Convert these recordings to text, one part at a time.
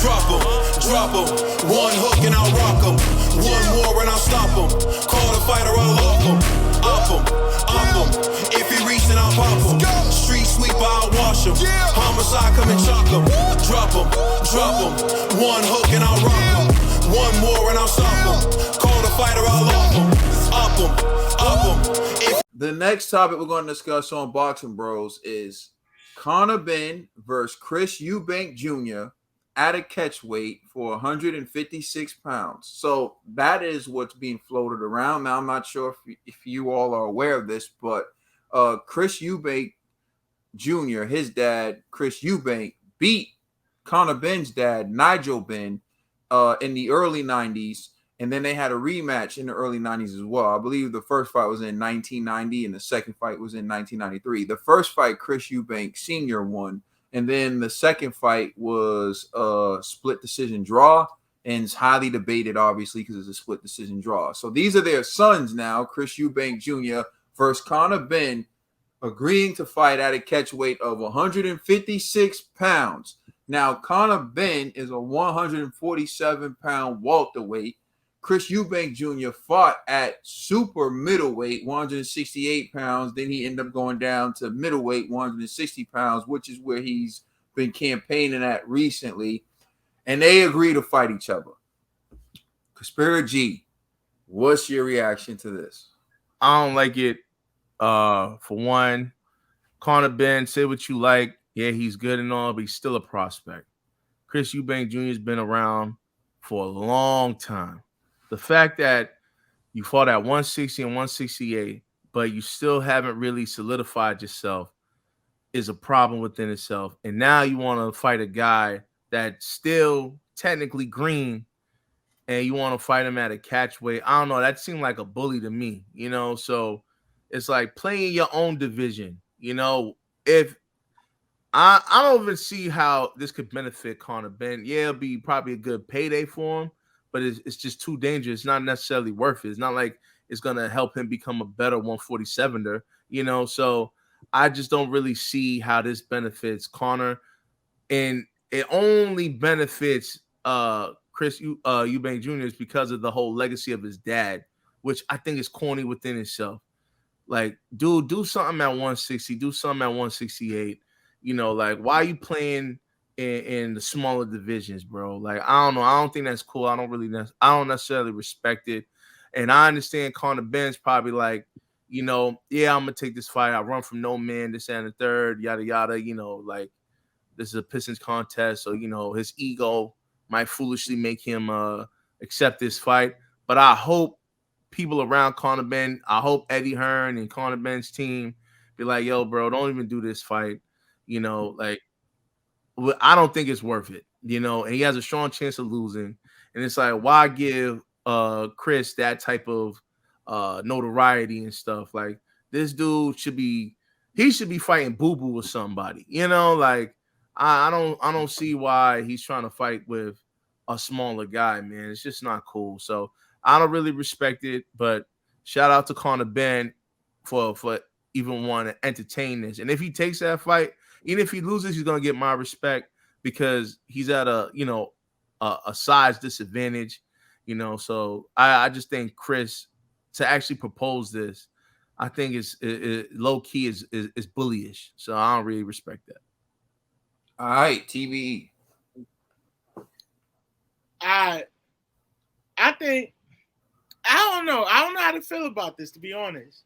Drop 'em. One hook and I'll rock 'em. One more and I'll stop 'em. Call the fighter, I'll lock 'em. Up 'em. If he reach, then I'll pop 'em. Street sweeper, I'll wash 'em. Homicide, come and chalk 'em. Drop 'em. One hook and I'll rock 'em. One more and I'll stop 'em. Call the fighter, I'll lock 'em. Up 'em. The next topic we're going to discuss on Boxing Bros is Conor Benn versus Chris Eubank Jr. at a catchweight for 156 pounds. So that is what's being floated around. Now, I'm not sure if you all are aware of this, but Chris Eubank Jr., his dad, Chris Eubank, beat Conor Benn's dad, Nigel Benn, in the early 90s. And then they had a rematch in the early 90s as well. I believe the first fight was in 1990 and the second fight was in 1993. The first fight, Chris Eubank Sr. won. And then the second fight was a split decision draw. And it's highly debated, obviously, because it's a split decision draw. So these are their sons now, Chris Eubank Jr. versus Conor Benn, agreeing to fight at a catchweight of 156 pounds. Now, Conor Benn is a 147-pound welterweight. Chris Eubank Jr. fought at super middleweight, 168 pounds. Then he ended up going down to middleweight, 160 pounds, which is where he's been campaigning at recently. And they agree to fight each other. Conspiracy G, what's your reaction to this? I don't like it. For one, Conor Benn, say what you like. Yeah, he's good and all, but he's still a prospect. Chris Eubank Jr. has been around for a long time. The fact that you fought at 160 and 168, but you still haven't really solidified yourself is a problem within itself. And now you want to fight a guy that's still technically green and you want to fight him at a catchweight. I don't know. That seemed like a bully to me, you know? So it's like playing your own division, you know? If I don't even see how this could benefit Conor Benn. Yeah, it'll be probably a good payday for him, but it's just too dangerous. It's not necessarily worth it. It's not like it's going to help him become a better 147er, you know? So I just don't really see how this benefits Conor. And it only benefits Chris Eubank Jr. is because of the whole legacy of his dad, which I think is corny within itself. Like, dude, do something at 160, do something at 168. You know, like, why are you playing in the smaller divisions, bro? Like, I don't know. I don't think that's cool. I don't necessarily respect it. And I understand Conor Benn's probably like, you know, yeah, I'm going to take this fight. I run from no man, this and the third, yada, yada. You know, like, this is a Pistons contest. So, you know, his ego might foolishly make him accept this fight. But I hope people around Conor Benn, I hope Eddie Hearn and Conor Benn's team be like, yo, bro, don't even do this fight. You know, like, I don't think it's worth it, you know, and he has a strong chance of losing. And it's like, why give Chris that type of notoriety and stuff? Like, this dude should be fighting Boo-Boo or somebody, you know, like, I don't see why he's trying to fight with a smaller guy, man. It's just not cool. So I don't really respect it, but shout out to Conor Benn for even wanting to entertain this. And if he takes that fight, even if he loses, he's gonna get my respect because he's at a size disadvantage, you know. So I just think Chris to actually propose this, I think is low key is bullyish. So I don't really respect that. All right, TBE. I think I don't know how to feel about this, to be honest.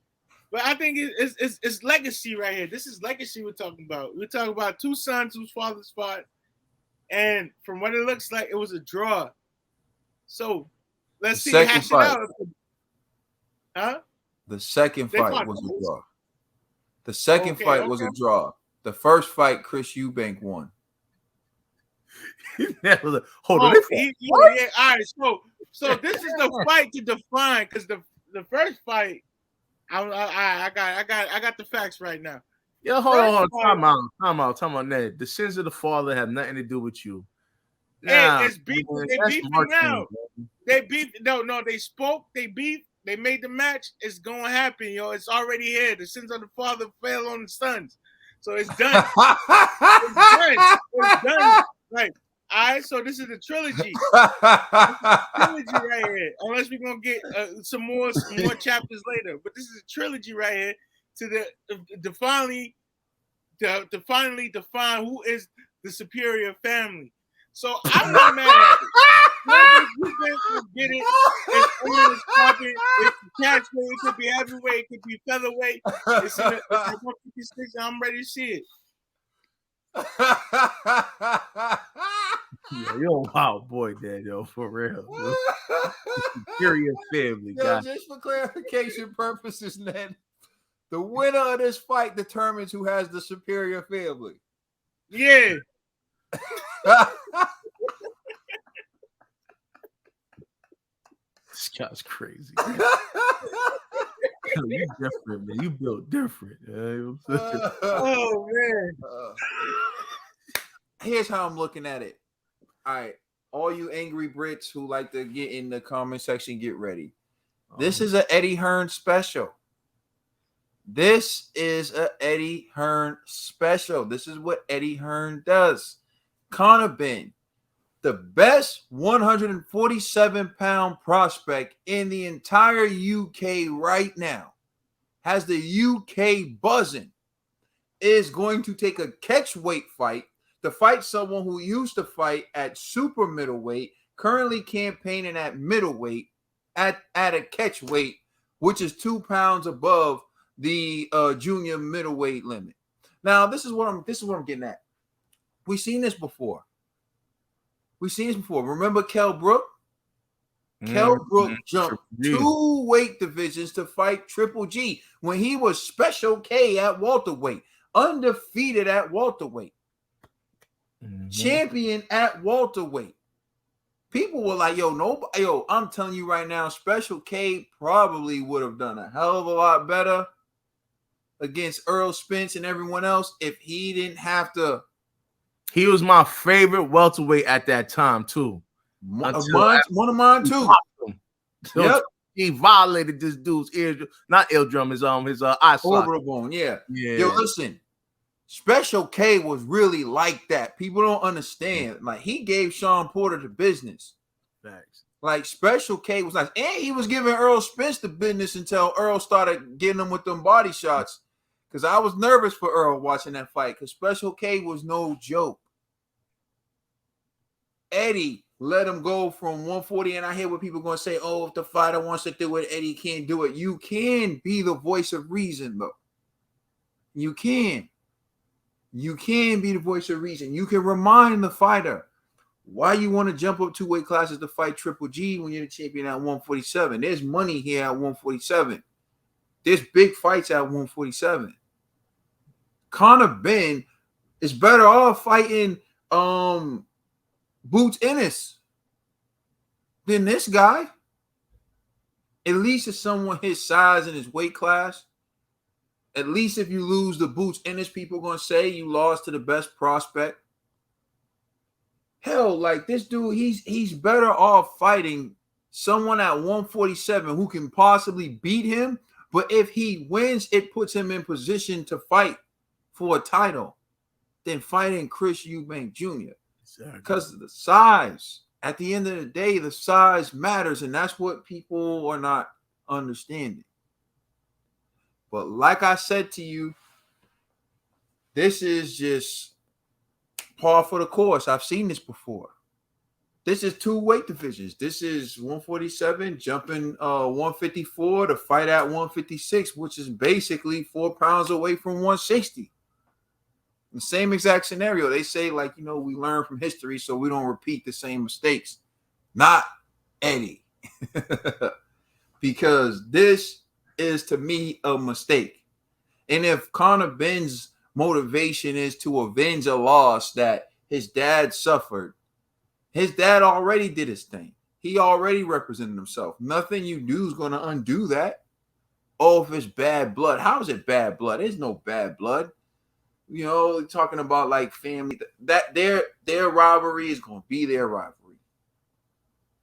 But I think it's legacy right here. This is legacy we're talking about. We're talking about two sons whose fathers fought, and from what it looks like, it was a draw. So let's see hash it out. Huh? The second fight was a draw. The second fight was a draw. The first fight, Chris Eubank won. Hold on. All right. So this is the fight to define, because the first fight, I got the facts right now. Yeah, hold on. Time out, Ned. The sins of the father have nothing to do with you. Nah, hey, it's beef. They beefing now. They beef. No. They spoke. They beef. They made the match. It's gonna happen, yo. It's already here. The sins of the father fell on the sons, so it's done. It's done. Right. All right, so this is the trilogy. Trilogy right here. Unless we're gonna get some more chapters later, but this is a trilogy right here to finally define who is the superior family. So I'm not mad at it. You can get it. It's on, it's popping. It's catchweight. It could be heavyweight. It could be featherweight. It's at 156. And I'm ready to see it. Yeah, you're a wild boy, Daniel, for real. Superior family, guy. Just for clarification purposes, Ned, the winner of this fight determines who has the superior family. Yeah. This guy's crazy. You different, man. You built different. Oh man. Here's how I'm looking at it. All right, all you angry Brits who like to get in the comment section, get ready. This is a Eddie Hearn special. This is a Eddie Hearn special. This is what Eddie Hearn does. Conor Benn, the best 147-pound prospect in the entire UK right now, has the UK buzzing, is going to take a catchweight fight to fight someone who used to fight at super middleweight, currently campaigning at middleweight, at a catchweight, which is 2 pounds above the junior middleweight limit. Now, this is what I'm getting at. We've seen this before. Remember Kell Brook? Kell Brook jumped 2 weight divisions to fight Triple G when he was Special K at welterweight, undefeated at welterweight, champion at welterweight. People were like, I'm telling you right now, Special K probably would have done a hell of a lot better against Earl Spence and everyone else if he didn't have to. He was my favorite welterweight at that time, too. One of mine, too. Yep. He violated this dude's eardrum, not eardrum, his eye orbital bone, yeah. Yo, listen, Special K was really like that. People don't understand. Like, he gave Sean Porter the business. Thanks. Like, Special K was nice. And he was giving Earl Spence the business until Earl started getting him with them body shots. Because I was nervous for Earl watching that fight. Because Special K was no joke. Eddie let him go from 140. And I hear what people are going to say, if the fighter wants to do it, Eddie can't do it. You can be the voice of reason, though. You can. You can be the voice of reason. You can remind the fighter why you want to jump up 2 weight classes to fight Triple G when you're the champion at 147. There's money here at 147. There's big fights at 147. Conor Benn is better off fighting Boots Ennis than this guy. At least it's someone his size and his weight class. At least if you lose the Boots Ennis, people are going to say you lost to the best prospect. Hell, like this dude, he's better off fighting someone at 147 who can possibly beat him. But if he wins, it puts him in position to fight for a title than fighting Chris Eubank Jr. Because of the size. At the end of the day, the size matters, and that's what people are not understanding. But like I said to you, this is just par for the course. I've seen this before. This is 2 weight divisions. This is 147 jumping 154 to fight at 156, which is basically 4 pounds away from 160. The same exact scenario. They say, we learn from history so we don't repeat the same mistakes. Not Eddie. Because this is, to me, a mistake. And if Conor Benn's motivation is to avenge a loss that his dad suffered, his dad already did his thing. He already represented himself. Nothing you do is going to undo that. If it's bad blood. How is it bad blood? There's no bad blood. Talking about like family, that their rivalry is going to be their rivalry.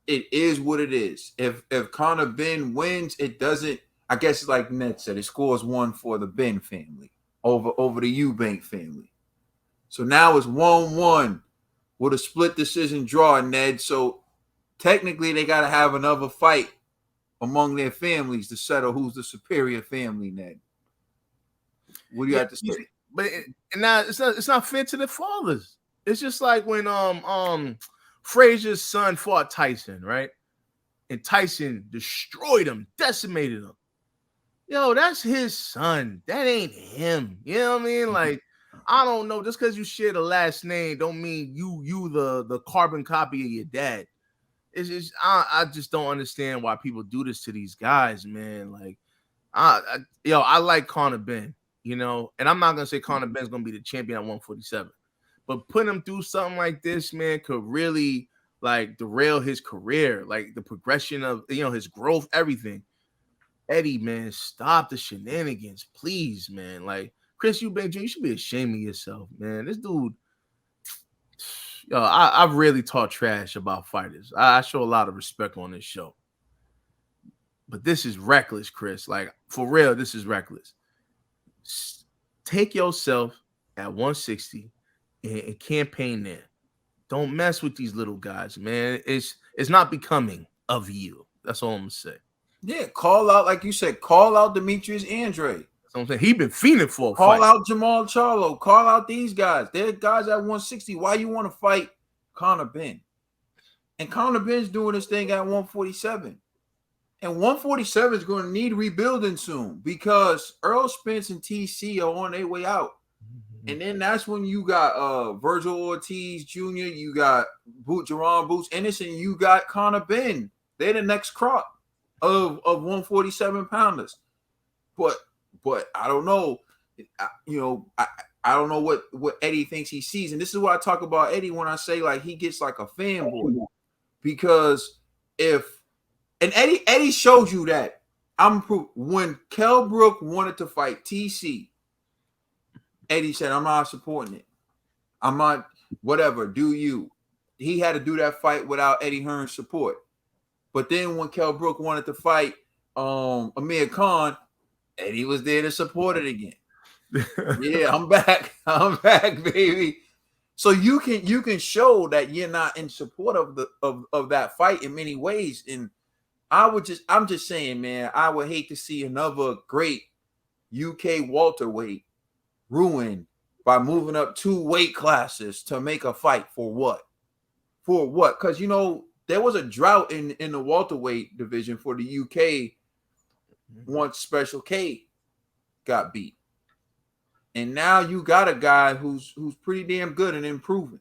It is what it is. If Conor Benn wins, it doesn't. I guess it's like Ned said, it scores 1 for the Benn family over the Eubank family. So now it's 1-1 with a split decision draw, Ned. So technically, they got to have another fight among their families to settle who's the superior family, Ned. What do you have to say? But now it's not fair to the fathers. It's just like when Frazier's son fought Tyson, right? And Tyson destroyed him, decimated him. Yo, that's his son. That ain't him. You know what I mean? Like, I don't know. Just because you share the last name don't mean you the carbon copy of your dad. It's just I just don't understand why people do this to these guys, man. Like, I like Conor Benn, you know, and I'm not gonna say Conor Benn's gonna be the champion at 147, but putting him through something like this, man, could really like derail his career, like the progression of his growth, everything. Eddie, man, stop the shenanigans, please, man. Like Chris Eubank Jr., you should be ashamed of yourself, man. This dude. Yo, I've really taught trash about fighters. I show a lot of respect on this show. But this is reckless, Chris. Like, for real, this is reckless. Take yourself at 160 and campaign there. Don't mess with these little guys, man. It's not becoming of you. That's all I'm going to say. Yeah, call out, like you said, call out Demetrius Andrade. That's what I'm saying. He been fiending for a Call fight. out Jamal Charlo. Call out these guys. They're guys at 160. Why you want to fight Conor Benn? And Conor Benn's doing this thing at 147. And 147 is going to need rebuilding soon because Earl Spence and TC are on their way out. And then that's when you got Virgil Ortiz Jr., you got Jerron Boots Anderson, you got Conor Benn. They're the next crop of 147 pounders. But I don't know. I don't know what Eddie thinks he sees. And this is what I talk about Eddie when I say like he gets like a fanboy. Because Eddie showed you that. When Kell Brook wanted to fight TC, Eddie said, I'm not supporting it. I'm not, whatever, do you. He had to do that fight without Eddie Hearn's support. But then when Kell Brook wanted to fight Amir Khan, Eddie was there to support it again. Yeah, I'm back. I'm back, baby. So you can show that you're not in support of that fight in many ways. And I'm just saying, man, I would hate to see another great UK welterweight ruined by moving up 2 weight classes to make a fight for what? For what? Because there was a drought in the welterweight division for the UK once Special K got beat. And now you got a guy who's pretty damn good and improving.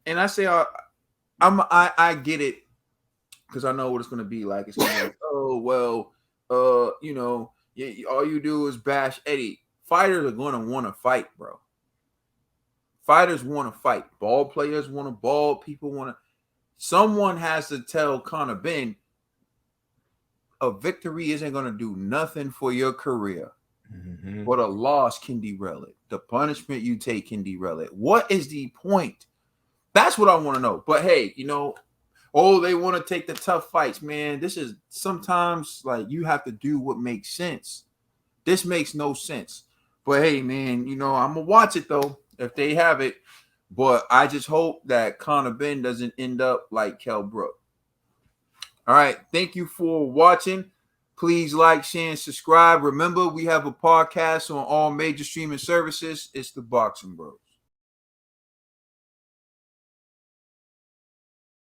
And I say I get it because I know what it's going to be like. It's going to be like, oh, well, all you do is bash Eddie. Fighters are going to want to fight, bro. Fighters want to fight. Ball players want to ball. People want to. Someone has to tell Conor Benn a victory isn't going to do nothing for your career. Mm-hmm. But a loss can derail it. The punishment you take can derail it. What is the point? That's what I want to know. But hey, they want to take the tough fights, man. This is sometimes like you have to do what makes sense. This makes no sense. But hey, man, I'm going to watch it though if they have it. But I just hope that Conor Benn doesn't end up like Kell Brook. All right. Thank you for watching. Please like, share, and subscribe. Remember, we have a podcast on all major streaming services. It's the Boxing Bros.